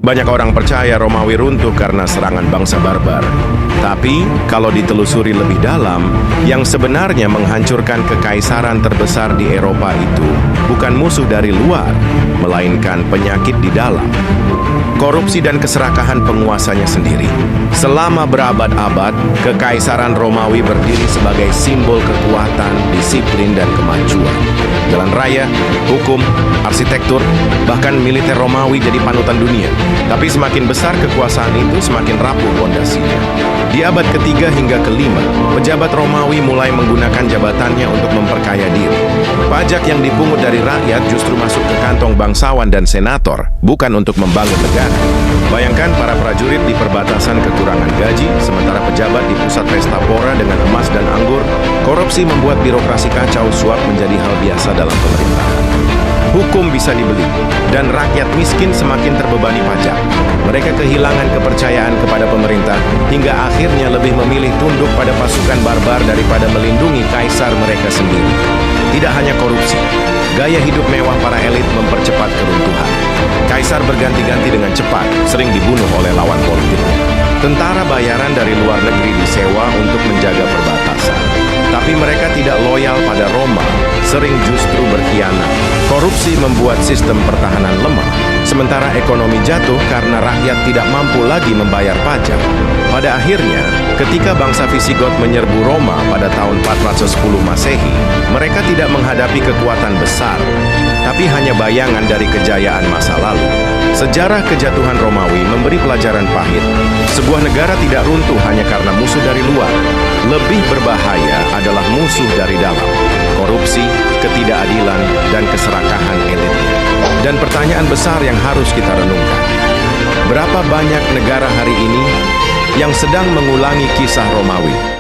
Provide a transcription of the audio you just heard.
Banyak orang percaya Romawi runtuh karena serangan bangsa barbar. Tapi, kalau ditelusuri lebih dalam, yang sebenarnya menghancurkan kekaisaran terbesar di Eropa itu bukan musuh dari luar, melainkan penyakit di dalam. Korupsi dan keserakahan penguasanya sendiri. Selama berabad-abad, kekaisaran Romawi berdiri sebagai simbol kekuatan, disiplin, dan kemajuan. Jalan raya, hukum, arsitektur, bahkan militer Romawi jadi panutan dunia. Tapi semakin besar kekuasaan itu, semakin rapuh fondasinya. Di abad ketiga hingga kelima, pejabat Romawi mulai menggunakan jabatannya untuk memperkaya diri. Pajak yang dipungut dari rakyat justru masuk ke kantong bangsawan dan senator, bukan untuk membangun negara. Bayangkan para prajurit di perbatasan kekurangan gaji, sementara pejabat di pusat pesta pora dengan emas dan anggur. Korupsi membuat birokrasi kacau, suap menjadi hal biasa dalam pemerintahan. Hukum bisa dibeli, dan rakyat miskin semakin terbebani pajak. Mereka kehilangan kepercayaan kepada pemerintah, hingga akhirnya lebih memilih tunduk pada pasukan barbar daripada melindungi kaisar mereka sendiri. Tidak hanya korupsi, gaya hidup mewah para elit mempercepat keruntuhan. Kaisar berganti-ganti dengan cepat, sering dibunuh oleh lawan politik. Tentara bayaran dari luar negeri disewa untuk menjaga perbatasan. Tapi mereka tidak loyal pada Roma, sering justru berkhianat. Korupsi membuat sistem pertahanan lemah, sementara ekonomi jatuh karena rakyat tidak mampu lagi membayar pajak. Pada akhirnya, ketika bangsa Visigot menyerbu Roma pada tahun 410 Masehi, mereka tidak menghadapi kekuatan besar, tapi hanya bayangan dari kejayaan masa lalu. Sejarah kejatuhan Romawi memberi pelajaran pahit. Sebuah negara tidak runtuh hanya karena musuh dari luar. Lebih berbahaya adalah musuh dari dalam. Korupsi, ketidakadilan, dan keserakahan elitnya. Dan pertanyaan besar yang harus kita renungkan. Berapa banyak negara hari ini yang sedang mengulangi kisah Romawi?